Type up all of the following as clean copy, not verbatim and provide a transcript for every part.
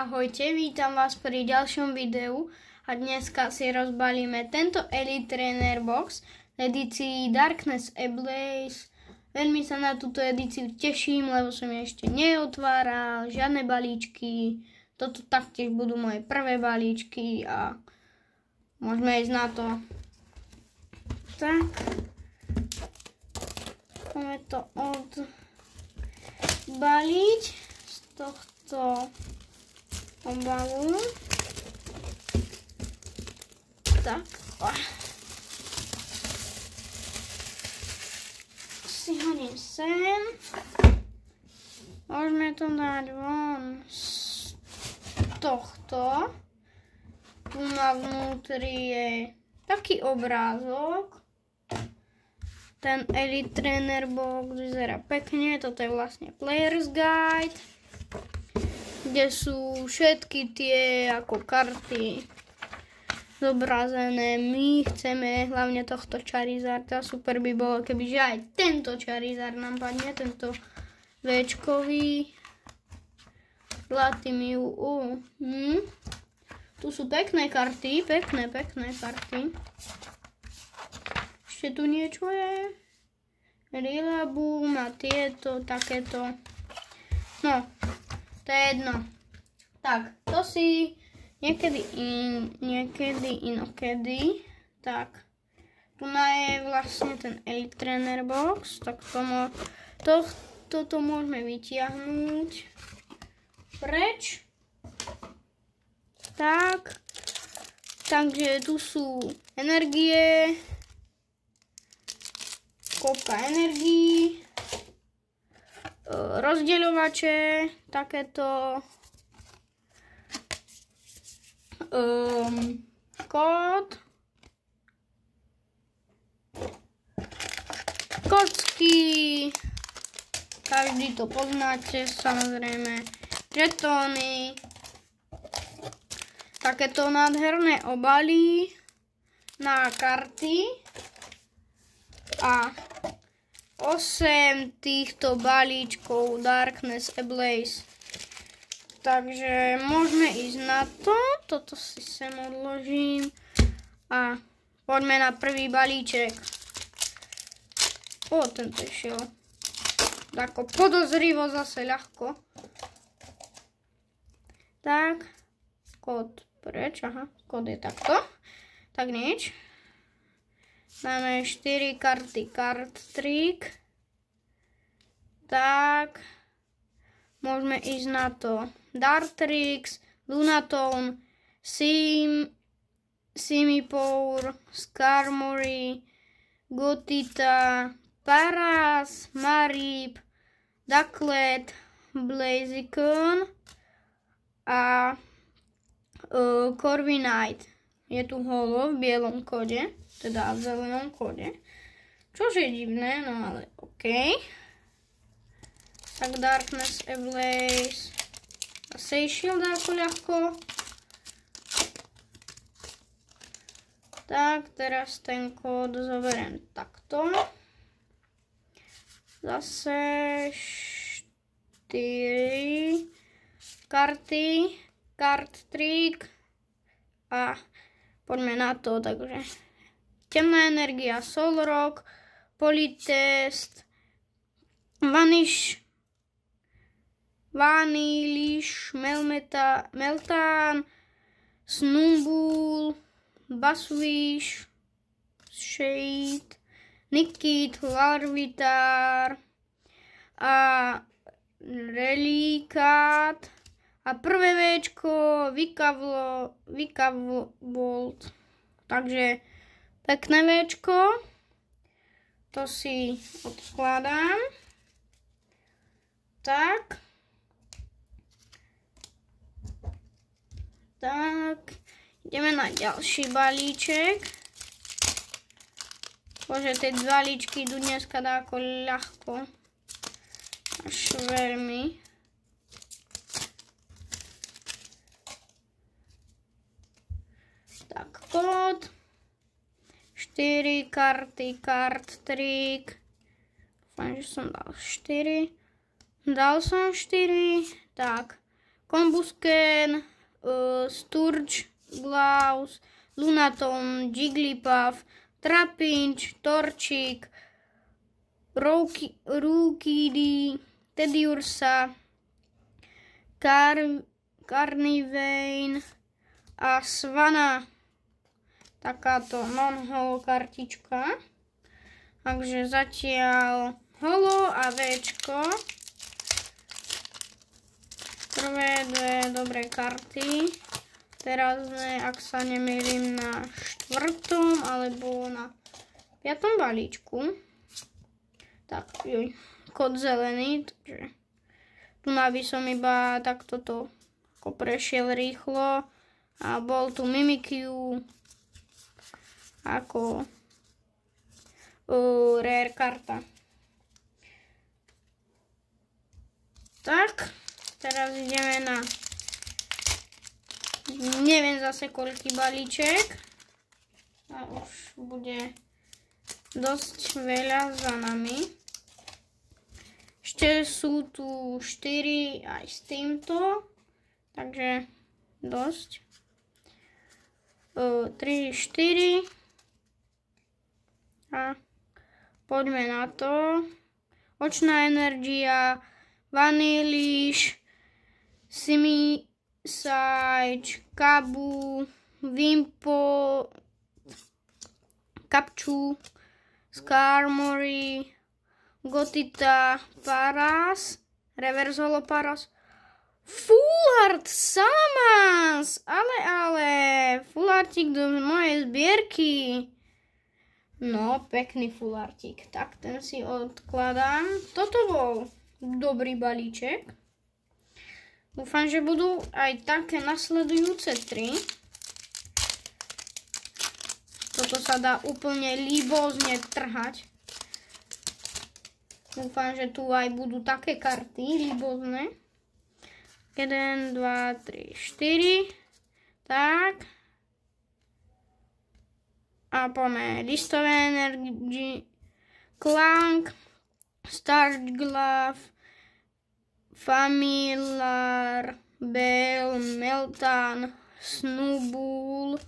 Ahojte, vítam vás pri ďalšom videu a dneska si rozbalíme tento Elite Trainer Box v edícii Darkness Ablaze. Veľmi sa na túto edíciu teším, lebo som ju ešte neotváral, žiadne balíčky. Toto taktiež budú moje prvé balíčky a môžeme ísť na to. Tak, máme to odbaliť z tohto obalu. Tak. Si hodím sem. Môžeme to dať von z tohto. Tu na vnútri je taký obrázok. Ten Elite Trainer Box vyzerá pekne. Toto je vlastne Player's Guide, kde sú všetky tie ako karty zobrazené. My chceme hlavne tohto Charizarda. Super by bolo, kebyže aj tento Charizard nám padne, tento Včkový. Zlatý Mew. Tu sú pekné karty, pekné karty. Ešte tu niečo je. Rillaboom a tieto, takéto. No, to je jedno. Tak, to si niekedy inokedy. Tak, tu je vlastne ten Elite Trainer Box. Tak toto môžeme vytiahnuť preč. Tak, takže tu sú energie, kopka energií, rozdeľovače, takéto, kód, kocky, každý to poznáte, samozrejme, žetóny, takéto nádherné obaly na karty a 8 týchto balíčkov Darkness Ablaze. Takže môžeme ísť na to. Toto si sem odložím a poďme na prvý balíček. Tento išiel tako podozrivo zase ľahko. Tak, kód preč, kód je takto. Tak nič. Máme 4 karty Card Trick. Tak, môžeme ísť na to. Dartrix, Lunatone, Simipour, Skarmory, Gothita, Paras, Marip, Ducklet, Blaziken a Corviknight. Je tu holo v bielom kóde, teda v zelenom kóde. Čož je divné, no ale OK. Tak Darkness Ablaze. Zase išiel dáko ľahko. Tak, teraz ten kód zoberiem takto. Zase 4 karty, Card Trick a poďme na to, takže temná energia, Solrock, Politest, Vanillish, Meltan, Snubbull, Buzzwish, Shade, Nickit, Larvitar a Relicat a prvé Včko Vikavolt. Takže pekné Včko. To si odkladám. Tak, ideme na ďalší balíček. Bože, tie balíčky idú dneska dáko ľahko. Až veľmi. Tak, kód. 4 karty, Card Trick. Dúfam, že som dal 4. Dal som 4. Tak, Combusken, Sturge-Glaus, Lunaton, Jigglypuff, Trapinch, Torchic, Rookidy, Teddiursa, Carnivane a Svana. Takáto non-holo kartička. Takže zatiaľ holo a Včko. Prvé dve dobré karty. Teraz sme, ak sa nemýlim, na 4. alebo na 5. balíčku. Tak, kód zelený, takže tu by som iba takto to ako prešiel rýchlo a bol tu Mimikyu ako rare karta. Tak, teraz ideme na neviem zase koľký balíček a už bude dosť veľa za nami. Ešte sú tu 4 aj s týmto, takže dosť. 3, 4 a poďme na to. Očná energia, Vanillish, Simisage, Kabu, Wimpo, Kapču, Skarmory, Gotita, Paras, Reverse Holo Paras, Full Art Salamence, ale Full Artik do mojej zbierky. No, pekný Full Artik, tak ten si odkladám. Toto bol dobrý balíček. Dúfam, že budú aj také nasledujúce 3. Toto sa dá úplne líbozne trhať. Dúfam, že tu aj budú také karty líbozne. 1, 2, 3, 4. Tak. A poďme listové energie, Clank, Starglove, Familiar, Bell, Meltan, Snubbull,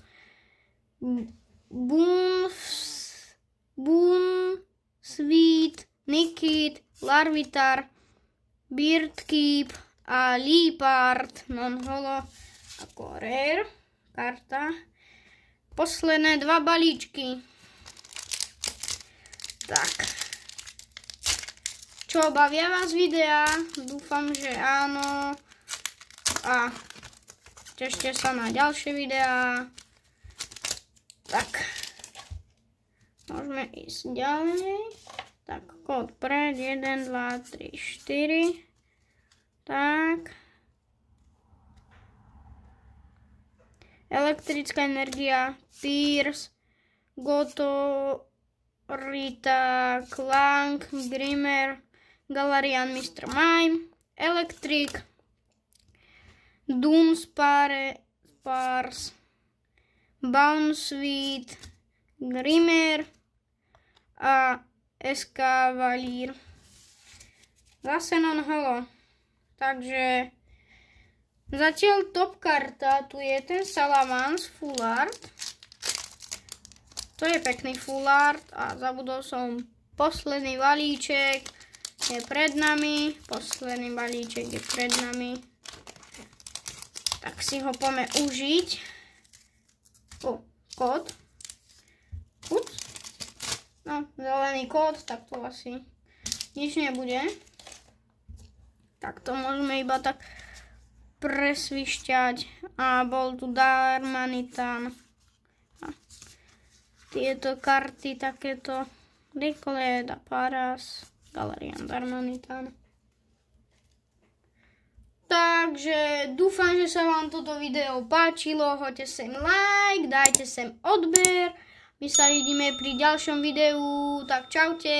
Sweet, Nickit, Larvitar, Beardkeep a Liepard, non-holo ako rare karta. Posledné 2 balíčky. Tak. Čo, bavia vás videa? Dúfam, že áno. A tešte sa na ďalšie videá. Tak. Môžeme ísť ďalej. Tak, kód pred. 1, 2, 3, 4. Tak. Elektrická energia, Pierce, Goto, Rita, Clank, Grimer, Galarian, Mr. Mime, Electric, Dunsparce, Bounsweet, Grimer a Escavalier. Zase non-holo. Takže zatiaľ top karta, tu je ten Salamence Full Art. To je pekný Full Art a zabudol som posledný balíček je pred nami. Posledný balíček je pred nami. Tak si ho poďme užiť. Kód. No, zelený kód, tak to asi nič nebude. Tak to môžeme iba tak presvišťať. A bol tu Darmanitan. A tieto karty takéto Rickled a Paras, Galarian, Darmanitan. Takže dúfam, že sa vám toto video páčilo. Hoďte sem like, dajte sem odber. My sa vidíme pri ďalšom videu. Tak čaute.